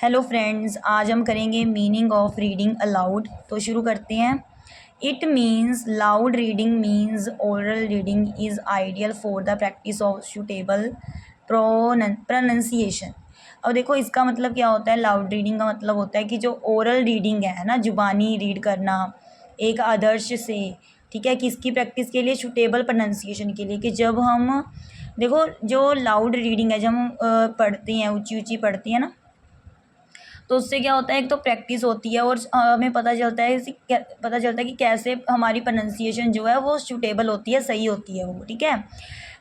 Hello friends, आज हम करेंगे मीनिंग ऑफ रीडिंग अलाउड। तो शुरू करते हैं। It means loud reading means oral reading is ideal for the practice of suitable pronunciation. अब देखो इसका मतलब क्या होता है। लाउड रीडिंग का मतलब होता है कि जो ओरल रीडिंग है ना, जुबानी रीड करना एक आदर्श से, ठीक है, किसकी प्रैक्टिस के लिए, सूटेबल प्रोनंसिएशन के लिए। कि जब हम देखो जो लाउड रीडिंग है, जब हम पढ़ते हैं, ऊंची ऊंची पढ़ती है ना, तो उससे क्या होता है, एक तो प्रैक्टिस होती है और हमें पता चलता है कि कैसे हमारी प्रोनंसिएशन जो है वो सूटेबल होती है, सही होती है वो, ठीक है।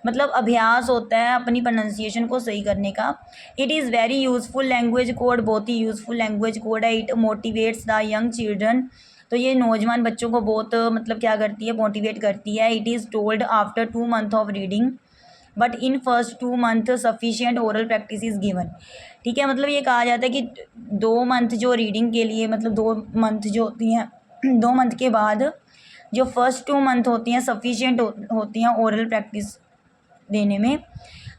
मतलब अभ्यास होता है अपनी प्रोनंसिएशन को सही करने का। It is very useful language code, बहुत ही यूज़फुल लैंग्वेज कोड है। It motivates the young children, तो ये नौजवान बच्चों को बहुत मतलब क्या करती है, मोटिवेट करती है। It is told after 2 month of reading but in first 2 month sufficient oral practice is given. ठीक है, मतलब ये कहा जाता है कि 2 मंथ जो रीडिंग के लिए, मतलब 2 मंथ जो होती हैं 2 मंथ के बाद जो फर्स्ट 2 मंथ होती हैं सफिशिएंट होती हैं ओरल प्रैक्टिस देने में।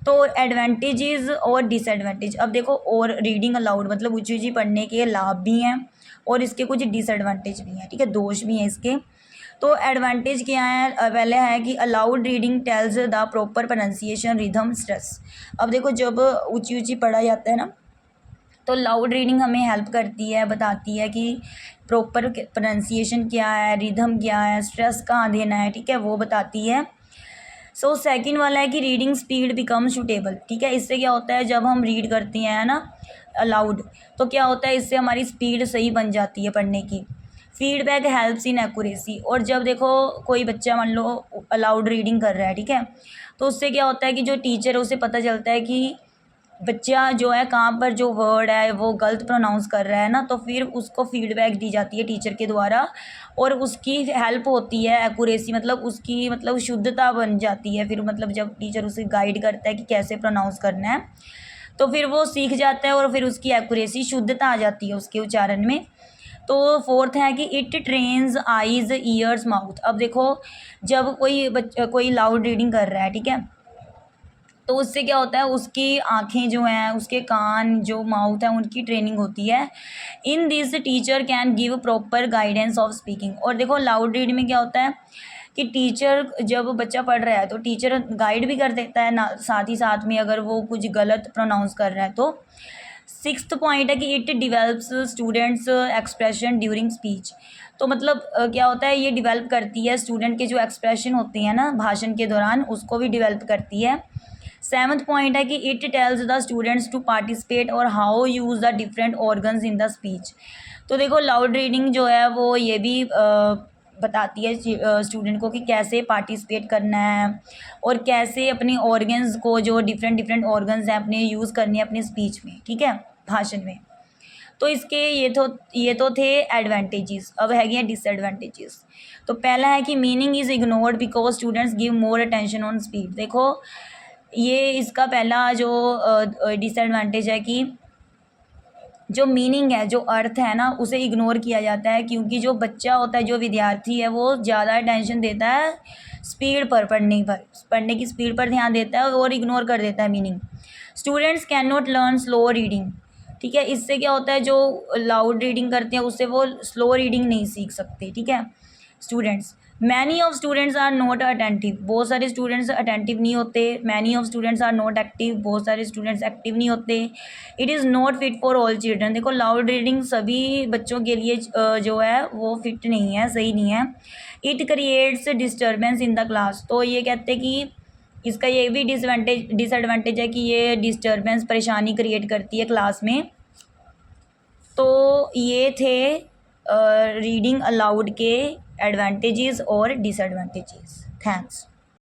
तो एडवांटेजेस और डिसएडवांटेज। अब देखो, और रीडिंग अलाउड मतलब ऊँची ऊँची पढ़ने के लाभ भी हैं और इसके कुछ डिसएडवांटेज भी हैं, ठीक है, दोष भी हैं इसके। तो एडवांटेज क्या है, पहले है कि allowed reading tells the proper pronunciation rhythm stress. अब देखो जब ऊंची ऊंची पढ़ा जाता है ना, तो लाउड रीडिंग हमें हेल्प करती है, बताती है कि प्रॉपर प्रोनाउंसिएशन क्या है, रिदम क्या है, स्ट्रेस कहाँ देना है, ठीक है, वो बताती है। सो सेकंड वाला है कि रीडिंग स्पीड बिकम सूटेबल। ठीक है, इससे क्या होता है, जब हम रीड करते हैं ना अलाउड, तो क्या होता है, इससे हमारी स्पीड सही बन जाती है पढ़ने की। Feedback helps in accuracy. और जब देखो कोई बच्चा मान लो अलाउड रीडिंग कर रहा है, ठीक है, तो उससे क्या होता है कि जो टीचर है उसे पता चलता है कि बच्चा जो है कहाँ पर जो वर्ड है वो गलत प्रोनाउंस कर रहा है ना, तो फिर उसको फीडबैक दी जाती है टीचर के द्वारा और उसकी हेल्प होती है। एक्यूरेसी मतलब उसकी मतलब शुद्धता बन जाती है। फिर मतलब जब टीचर उसे गाइड करता है कि कैसे प्रोनाउंस करना है, तो फिर वो सीख जाता है और फिर उसकी एक्यूरेसी, शुद्धता आ जाती है उसके उच्चारण में। तो फोर्थ है कि it trains eyes years mouth. अब देखो जब कोई लाउड रीडिंग कर रहा है, ठीक है, तो उससे क्या होता है, उसकी आँखें जो हैं, उसके कान, जो माउथ है, उनकी ट्रेनिंग होती है। In this teacher can give proper guidance of speaking. और देखो लाउड रीड में क्या होता है कि टीचर, जब बच्चा पढ़ रहा है तो टीचर गाइड भी कर देता है ना, साथ ही साथ में अगर वो कुछ गलत प्रोनाउंस कर रहा है तो। सिक्स्थ पॉइंट है कि it develops students expression during speech. तो मतलब क्या होता है, ये डिवेल्प करती है स्टूडेंट के जो एक्सप्रेशन होते हैं ना भाषण के दौरान, उसको भी डिवेल्प करती है। सेवन्थ पॉइंट है कि it tells the students to participate और how use the different organs in the speech. तो देखो लाउड रीडिंग जो है वो ये भी बताती है स्टूडेंट को कि कैसे पार्टिसिपेट करना है और कैसे अपने ऑर्गन्स को, जो डिफरेंट डिफरेंट ऑर्गन्स हैं, अपने यूज़ करने हैं अपने स्पीच में, ठीक है, भाषण में। तो इसके ये तो थे एडवांटेजेस। अब है गया डिसएडवांटेजेस। तो पहला है कि meaning is ignored because students give more attention on speed. देखो ये इसका पहला जो डिसएडवांटेज है कि जो मीनिंग है, जो अर्थ है ना, उसे इग्नोर किया जाता है, क्योंकि जो बच्चा होता है, जो विद्यार्थी है, वो ज़्यादा अटेंशन देता है स्पीड पर, पढ़ने की स्पीड पर ध्यान देता है और इग्नोर कर देता है meaning. Students can not learn slow reading. ठीक है, इससे क्या होता है, जो लाउड रीडिंग करते हैं उससे वो स्लो रीडिंग नहीं सीख सकते, ठीक है, students. Many of students are not attentive. बहुत सारे स्टूडेंट्स अटेंटिव नहीं होते। Many of students are not active. बहुत सारे स्टूडेंट्स एक्टिव नहीं होते। It is not fit for all children. देखो लाउड रीडिंग सभी बच्चों के लिए जो है वो फिट नहीं है, सही नहीं है। It creates disturbance in the class. तो ये कहते हैं कि इसका ये भी डिसएडवांटेज है कि ये डिस्टर्बेंस, परेशानी क्रिएट करती है क्लास में। तो ये थे रीडिंग अलाउड के एडवांटेजेस और डिसएडवांटेजेस। थैंक्स।